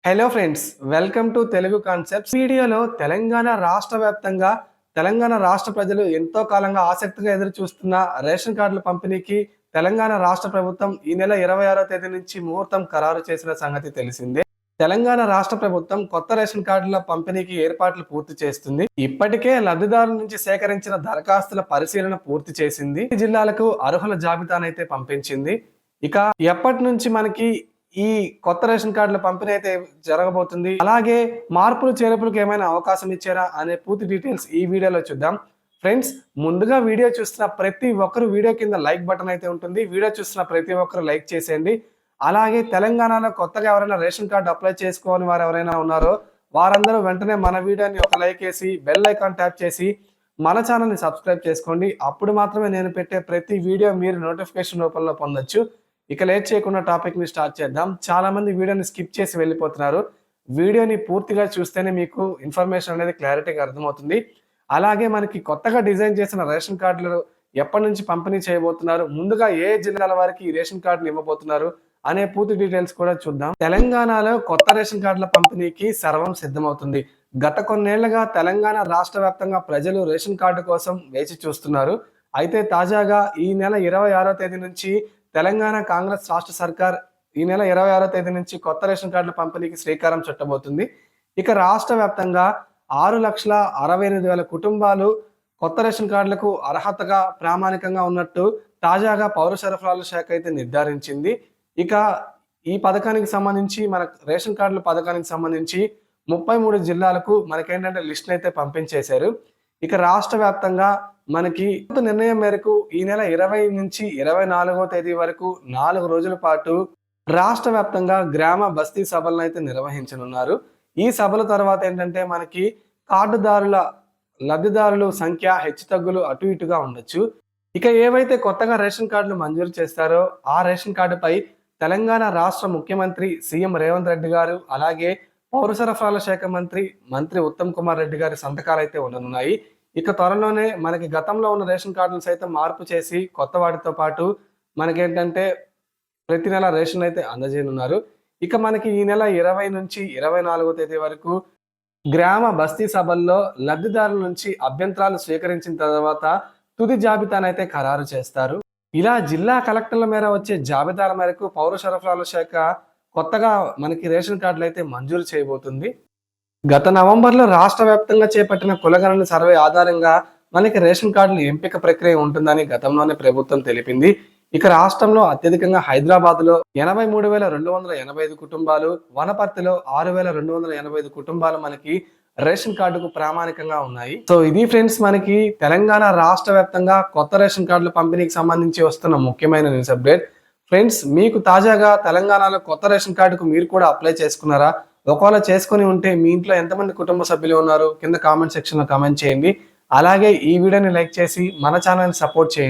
Hello friends, welcome to Telugu concepts. వీడియోలో తెలంగాణ రాష్ట్ర ప్రజలు ఎంతో కాలంగా ఆసక్తిగా ఎదురు చూస్తున్న రేషన్ కార్డుల పంపిణీకి తెలంగాణ రాష్ట్ర ప్రభుత్వం ఈ నెల 26వ తేదీ నుంచి ముహూర్తం ఖరారు చేసిన సంగతి తెలిసిందే. తెలంగాణ రాష్ట్ర ప్రభుత్వం కొత్త రేషన్ కార్డుల పంపిణీకి ఏర్పాట్లు పూర్తి చేస్తుంది. ఇప్పటికే లబ్ధిదారుల నుంచి సేకరించిన దరఖాస్తుల పరిశీలన పూర్తి చేసింది. ఈ జిల్లాలకు అర్హుల జాబితానైతే పంపించింది. ఇక ఎప్పటి నుంచి మనకి ఈ కొత్త రేషన్ కార్డుల పంపిణీ అయితే జరగబోతుంది, అలాగే మార్పులు చేర్పులకు ఏమైనా అవకాశం ఇచ్చారా అనే పూర్తి డీటెయిల్స్ ఈ వీడియోలో చూద్దాం. ఫ్రెండ్స్, ముందుగా వీడియో చూస్తున్న ప్రతి ఒక్కరు వీడియో కింద లైక్ బటన్ అయితే ఉంటుంది. వీడియో చూస్తున్న ప్రతి ఒక్కరు లైక్ చేసేయండి. అలాగే తెలంగాణలో కొత్తగా ఎవరైనా రేషన్ కార్డు అప్లై చేసుకోని వారు ఎవరైనా ఉన్నారో వారందరూ వెంటనే మన వీడియోని ఒక లైక్ వేసి బెల్ ఐకాన్ ట్యాప్ చేసి మన ఛానల్ని సబ్స్క్రైబ్ చేసుకోండి. అప్పుడు మాత్రమే నేను పెట్టే ప్రతి వీడియో మీరు నోటిఫికేషన్ రూపంలో పొందొచ్చు. ఇక లేట్ చేయకుండా టాపిక్ ని స్టార్ట్ చేద్దాం. చాలా మంది వీడియోని స్కిప్ చేసి వెళ్ళిపోతున్నారు. వీడియోని పూర్తిగా చూస్తేనే మీకు ఇన్ఫర్మేషన్ అనేది క్లారిటీగా అర్థమవుతుంది. అలాగే మనకి కొత్తగా డిజైన్ చేసిన రేషన్ కార్డులు ఎప్పటి నుంచి పంపిణీ చేయబోతున్నారు, ముందుగా ఏ జిల్లాల వారికి ఈ రేషన్ కార్డుని ఇవ్వబోతున్నారు అనే పూర్తి డీటెయిల్స్ కూడా చూద్దాం. తెలంగాణలో కొత్త రేషన్ కార్డుల పంపిణీకి సర్వం సిద్ధమవుతుంది. గత కొన్నేళ్లుగా తెలంగాణ రాష్ట్ర వ్యాప్తంగా ప్రజలు రేషన్ కార్డు కోసం వేచి చూస్తున్నారు. అయితే తాజాగా ఈ నెల 26వ తేదీ నుంచి తెలంగాణ కాంగ్రెస్ రాష్ట్ర సర్కార్ ఈ నెల 26వ తేదీ నుంచి కొత్త రేషన్ కార్డుల పంపిణీకి శ్రీకారం చుట్టబోతుంది. ఇక రాష్ట్ర వ్యాప్తంగా 6,68,000 కుటుంబాలు కొత్త రేషన్ కార్డులకు అర్హతగా ప్రామాణికంగా ఉన్నట్టు తాజాగా పౌర సరఫరాల శాఖ అయితే నిర్ధారించింది. ఇక ఈ పథకానికి సంబంధించి మన రేషన్ కార్డుల పథకానికి సంబంధించి 33 జిల్లాలకు మనకేంటంటే లిస్ట్ అయితే పంపించేశారు. ఇక రాష్ట్ర వ్యాప్తంగా మనకి నిర్ణయం మేరకు ఈ నెల 20 నుంచి 24వ తేదీ వరకు 4 రోజుల పాటు రాష్ట్ర వ్యాప్తంగా గ్రామ బస్తీ సభలను అయితే నిర్వహించనున్నారు. ఈ సభల తర్వాత ఏంటంటే మనకి లబ్ధిదారుల సంఖ్య హెచ్చుతగ్గులు అటు ఇటుగా ఉండొచ్చు. ఇక ఏవైతే కొత్తగా రేషన్ కార్డులు మంజూరు చేస్తారో ఆ రేషన్ కార్డుపై తెలంగాణ రాష్ట్ర ముఖ్యమంత్రి సీఎం రేవంత్ రెడ్డి గారు, అలాగే పౌర సరఫరాల శాఖ మంత్రి ఉత్తమ్ కుమార్ రెడ్డి గారి సంతకాలు అయితే ఉండనున్నాయి. ఇక త్వరలోనే మనకి గతంలో ఉన్న రేషన్ కార్డులు సైతం మార్పు చేసి కొత్త వాటితో పాటు మనకేంటంటే ప్రతి నెల రేషన్ అయితే అందజేయనున్నారు. ఇక మనకి ఈ నెల 20 నుంచి 24వ తేదీ వరకు గ్రామ బస్తీ సభల్లో లబ్ధిదారుల నుంచి అభ్యంతరాలు స్వీకరించిన తర్వాత తుది జాబితానైతే ఖరారు చేస్తారు. ఇలా జిల్లా కలెక్టర్ల మేర వచ్చే జాబితాల మేరకు పౌర సరఫరాల శాఖ కొత్తగా మనకి రేషన్ కార్డులు అయితే మంజూరు చేయబోతుంది. గత నవంబర్లో రాష్ట్ర వ్యాప్తంగా చేపట్టిన కులగణన సర్వే ఆధారంగా మనకి రేషన్ కార్డుల ఎంపిక ప్రక్రియ ఉంటుందని గతంలోనే ప్రభుత్వం తెలిపింది. ఇక రాష్ట్రంలో అత్యధికంగా హైదరాబాద్లో 83,285 కుటుంబాలు, వనపర్తిలో 6,285 కుటుంబాలు మనకి రేషన్ కార్డుకు ప్రామాణికంగా ఉన్నాయి. సో ఇది ఫ్రెండ్స్, మనకి తెలంగాణ రాష్ట్ర వ్యాప్తంగా కొత్త రేషన్ కార్డుల పంపిణీకి సంబంధించి వస్తున్న ముఖ్యమైన న్యూస్ అప్డేట్. ఫ్రెండ్స్, మీకు తాజాగా తెలంగాణలో కొత్త రేషన్ కార్డుకు మీరు కూడా అప్లై చేసుకున్నారా? ఒకవేళ చేసుకుని ఉంటే మీ ఇంట్లో ఎంతమంది కుటుంబ సభ్యులు ఉన్నారు కింద కామెంట్ సెక్షన్ లో కామెంట్ చేయండి. అలాగే ఈ వీడియోని లైక్ చేసి మన ఛానల్ని సపోర్ట్ చేయండి.